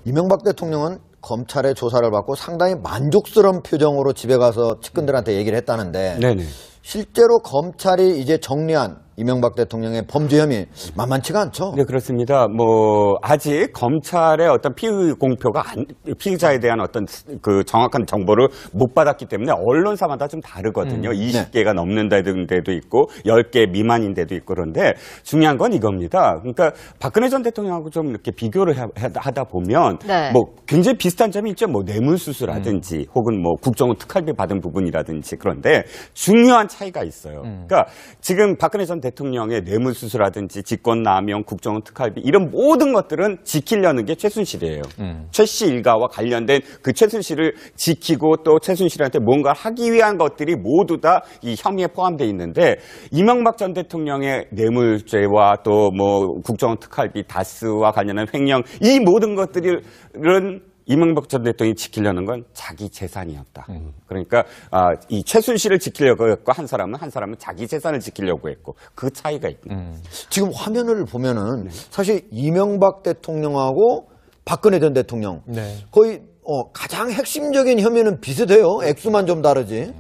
이명박 대통령은 검찰의 조사를 받고 상당히 만족스러운 표정으로 집에 가서 측근들한테 얘기를 했다는데 네네. 실제로 검찰이 이제 정리한 이명박 대통령의 범죄 혐의 만만치가 않죠. 네, 그렇습니다. 아직 검찰의 어떤 피의 공표가 피의자에 대한 어떤 그 정확한 정보를 못 받았기 때문에 언론사마다 좀 다르거든요. 20개가 넘는 데도 있고 10개 미만인 데도 있고 그런데 중요한 건 이겁니다. 그러니까 박근혜 전 대통령하고 좀 이렇게 비교를 하다 보면 네. 굉장히 비슷한 점이 있죠. 뇌물수수라든지 혹은 국정원 특활비 받은 부분이라든지 그런데 중요한 차이가 있어요. 그러니까 지금 박근혜 전 대통령의 뇌물수수라든지 직권남용, 국정원 특활비 이런 모든 것들은 지키려는 게 최순실이에요. 최씨 일가와 관련된 그 최순실을 지키고 또 최순실한테 뭔가 하기 위한 것들이 모두 다 이 혐의에 포함되어 있는데 이명박 전 대통령의 뇌물죄와 또 국정원 특활비, 다스와 관련한 횡령 이 모든 것들은 이명박 전 대통령이 지키려는 건 자기 재산이었다. 그러니까 이 최순실을 지키려고 했고 한 사람은 자기 재산을 지키려고 했고 그 차이가 있다. 지금 화면을 보면은 사실 이명박 대통령하고 박근혜 전 대통령 거의 가장 핵심적인 혐의는 비슷해요. 액수만 좀 다르지.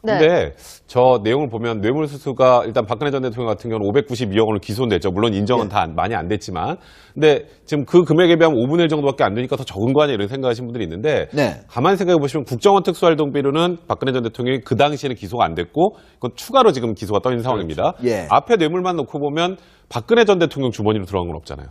근데 저 내용을 보면 뇌물수수가 일단 박근혜 전 대통령 같은 경우는 592억 원을 기소됐죠. 물론 인정은 다 많이 안 됐지만. 근데 지금 그 금액에 비하면 5분의 1 정도밖에 안 되니까 더 적은 거 아니야 이런 생각하시는 분들이 있는데 가만히 생각해 보시면 국정원 특수활동비로는 박근혜 전 대통령이 그 당시에는 기소가 안 됐고 그건 추가로 지금 기소가 떠 있는 상황입니다. 앞에 뇌물만 놓고 보면 박근혜 전 대통령 주머니로 들어간 건 없잖아요.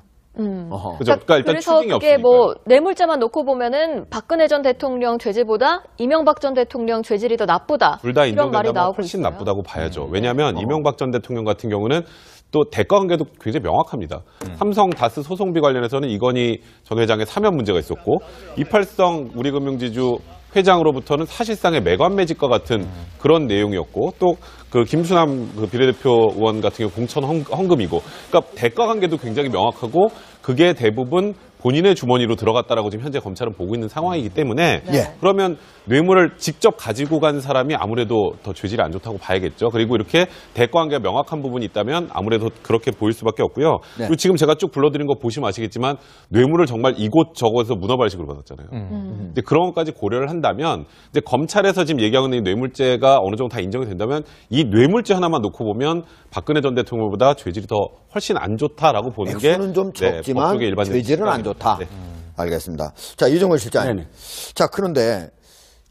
그죠? 그러니까 일단 그래서 추징이 그게 없으니까요. 뇌물자만 놓고 보면은 박근혜 전 대통령 죄질보다 이명박 전 대통령 죄질이 더 나쁘다. 둘 다 이런 말이 인정된다면 나오고 훨씬 있어요. 나쁘다고 봐야죠. 왜냐하면 이명박 전 대통령 같은 경우는 또 대가 관계도 굉장히 명확합니다. 삼성 다스 소송비 관련해서는 이건희 전 회장의 사면 문제가 있었고 이팔성 우리금융지주 회장으로부터는 사실상의 매관매직과 같은 그런 내용이었고 또 그 김수남 그 비례대표 의원 같은 경우 공천 헌금이고 그러니까 대가 관계도 굉장히 명확하고 그게 대부분 본인의 주머니로 들어갔다라고 지금 현재 검찰은 보고 있는 상황이기 때문에 그러면 뇌물을 직접 가지고 간 사람이 아무래도 더 죄질이 안 좋다고 봐야겠죠. 그리고 이렇게 대가 관계가 명확한 부분이 있다면 아무래도 그렇게 보일 수밖에 없고요. 그리고 지금 제가 쭉 불러드린 거 보시면 아시겠지만 뇌물을 정말 이곳저곳에서 문어발식으로 받았잖아요. 이제 그런 것까지 고려를 한다면 이제 검찰에서 지금 얘기하고 있는 이 뇌물죄가 어느 정도 다 인정이 된다면 이 뇌물죄 하나만 놓고 보면 박근혜 전 대통령보다 죄질이 더 훨씬 안 좋다라고 보는 게 액수는 좀 적지만 죄질은 안 좋다. 알겠습니다. 자, 이정걸 실장님. 자, 그런데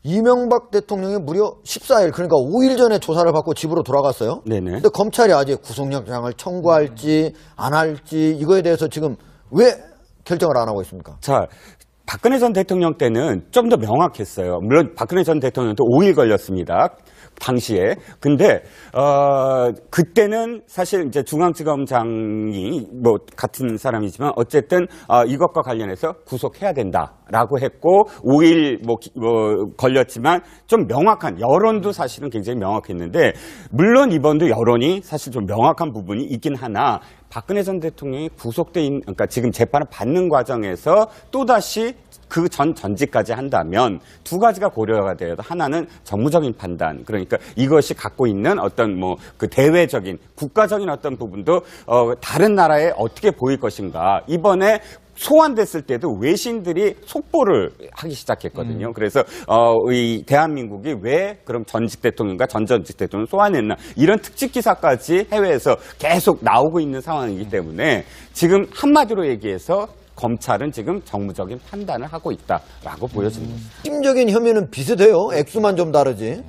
이명박 대통령이 무려 14일 그러니까 5일 전에 조사를 받고 집으로 돌아갔어요. 근데 검찰이 아직 구속영장을 청구할지 안 할지 이거에 대해서 지금 왜 결정을 안 하고 있습니까? 자, 박근혜 전 대통령 때는 좀 더 명확했어요. 물론 박근혜 전 대통령도 5일 걸렸습니다. 당시에. 근데 그때는 사실 이제 중앙지검장이 같은 사람이지만 어쨌든 이것과 관련해서 구속해야 된다라고 했고 5일 걸렸지만 좀 명확한 여론도 사실은 굉장히 명확했는데 물론 이번도 여론이 사실 좀 명확한 부분이 있긴 하나 박근혜 전 대통령이 구속돼 있는 그러니까 지금 재판을 받는 과정에서 또다시 그 전직까지 한다면 두 가지가 고려가 돼요. 하나는 정무적인 판단. 그러니까 이것이 갖고 있는 어떤 그 대외적인 국가적인 어떤 부분도 다른 나라에 어떻게 보일 것인가. 이번에 소환됐을 때도 외신들이 속보를 하기 시작했거든요. 그래서 이 대한민국이 왜 그럼 전직 대통령과 전전직 대통령 소환했나 이런 특집 기사까지 해외에서 계속 나오고 있는 상황이기 때문에 지금 한마디로 얘기해서 검찰은 지금 정무적인 판단을 하고 있다라고 보여집니다. 핵심적인 혐의는 비슷해요. 액수만 좀 다르지.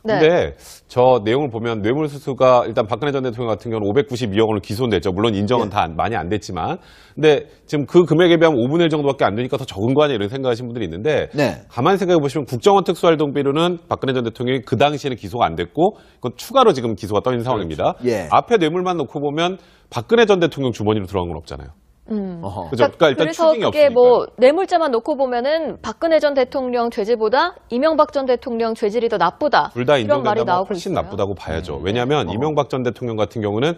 근데 저 내용을 보면 뇌물수수가 일단 박근혜 전 대통령 같은 경우는 592억 원을 기소됐죠. 물론 인정은 다 많이 안 됐지만. 근데 지금 그 금액에 비하면 5분의 1 정도밖에 안 되니까 더 적은 거 아니야 이런 생각하시는 분들이 있는데 가만히 생각해 보시면 국정원 특수활동비로는 박근혜 전 대통령이 그 당시에는 기소가 안 됐고 그건 추가로 지금 기소가 떠 있는 상황입니다. 앞에 뇌물만 놓고 보면 박근혜 전 대통령 주머니로 들어간 건 없잖아요. 그죠? 그러니까 일단 그래서 추징이 그게 없으니까. 뇌물자만 놓고 보면은 박근혜 전 대통령 죄질보다 이명박 전 대통령 죄질이 더 나쁘다. 둘 다 이런 말이 인정된다면 나오고 훨씬 있어요. 나쁘다고 봐야죠. 왜냐하면 이명박 전 대통령 같은 경우는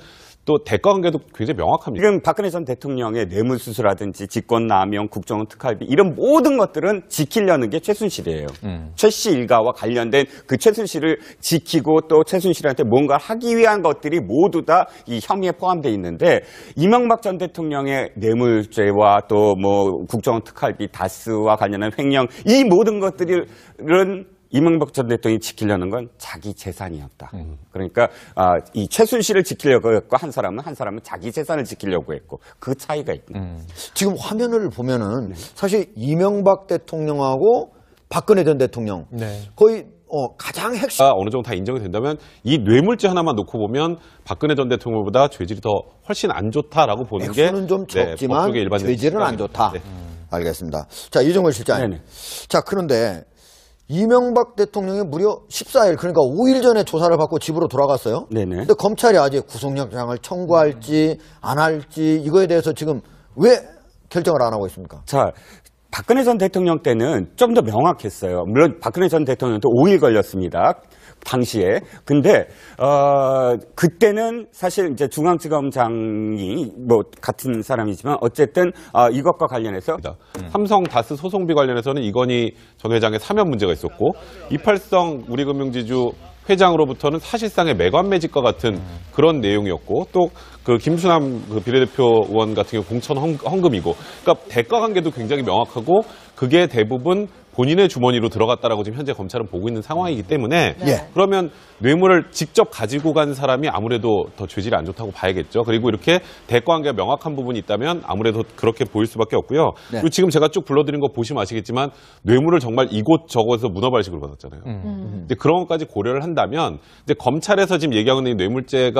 또 대가 관계도 굉장히 명확합니다. 지금 박근혜 전 대통령의 뇌물수수라든지 직권남용, 국정원 특활비 이런 모든 것들은 지키려는 게 최순실이에요. 최씨 일가와 관련된 그 최순실을 지키고 또 최순실한테 뭔가 하기 위한 것들이 모두 다 이 혐의에 포함되어 있는데 이명박 전 대통령의 뇌물죄와 또 뭐 국정원 특활비, 다스와 관련한 횡령 이 모든 것들은 이명박 전 대통령이 지키려는 건 자기 재산이었다. 그러니까 이 최순실을 지키려고 했고 한 사람은 자기 재산을 지키려고 했고 그 차이가 있다. 지금 화면을 보면은 사실 이명박 대통령하고 박근혜 전 대통령 거의 가장 핵심. 어느 정도 다 인정이 된다면 이 뇌물죄 하나만 놓고 보면 박근혜 전 대통령보다 죄질이 더 훨씬 안 좋다라고 보는 게 액수는 좀 적지만 법조계 일반적인 죄질은 안 좋다. 네. 알겠습니다. 자, 이정걸 실장님. 네네. 자, 그런데 이명박 대통령이 무려 14일 그러니까 5일 전에 조사를 받고 집으로 돌아갔어요. 네네. 근데 검찰이 아직 구속영장을 청구할지 안 할지 이거에 대해서 지금 왜 결정을 안 하고 있습니까? 자, 박근혜 전 대통령 때는 좀 더 명확했어요. 물론 박근혜 전 대통령도 5일 걸렸습니다. 당시에. 근데 그때는 사실 이제 중앙지검장이 뭐 같은 사람이지만 어쨌든 이것과 관련해서 삼성 다스 소송비 관련해서는 이건희 전 회장의 사면 문제가 있었고 이팔성 우리금융지주 회장으로부터는 사실상의 매관매직과 같은 그런 내용이었고 또 그 김수남 그 비례대표 의원 같은 경우 공천 헌금이고 그러니까 대가 관계도 굉장히 명확하고 그게 대부분 본인의 주머니로 들어갔다라고 지금 현재 검찰은 보고 있는 상황이기 때문에 그러면 뇌물을 직접 가지고 간 사람이 아무래도 더 죄질이 안 좋다고 봐야겠죠. 그리고 이렇게 대가 관계가 명확한 부분이 있다면 아무래도 그렇게 보일 수밖에 없고요. 그리고 지금 제가 쭉 불러드린 거 보시면 아시겠지만 뇌물을 정말 이곳저곳에서 문어발식으로 받았잖아요. 근데 그런 것까지 고려를 한다면 이제 검찰에서 지금 얘기하고 있는 뇌물죄가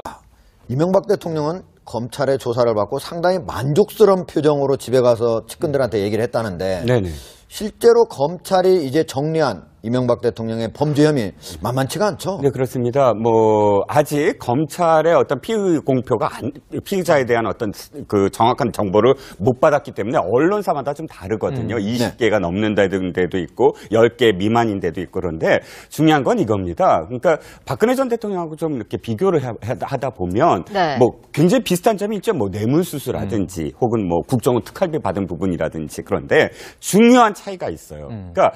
이명박 대통령은 검찰의 조사를 받고 상당히 만족스러운 표정으로 집에 가서 측근들한테 얘기를 했다는데 네네. 실제로 검찰이 이제 정리한 이명박 대통령의 범죄 혐의 만만치가 않죠. 네, 그렇습니다. 뭐 아직 검찰의 어떤 피의 공표가 피의자에 대한 어떤 그 정확한 정보를 못 받았기 때문에 언론사마다 좀 다르거든요. 20개가 넘는 데도 있고 10개 미만인 데도 있고 그런데 중요한 건 이겁니다. 그러니까 박근혜 전 대통령하고 좀 이렇게 비교를 하다 보면 뭐 굉장히 비슷한 점이 있죠. 뭐 뇌물수수라든지 혹은 뭐 국정원 특활비 받은 부분이라든지 그런데 중요한 차이가 있어요. 그러니까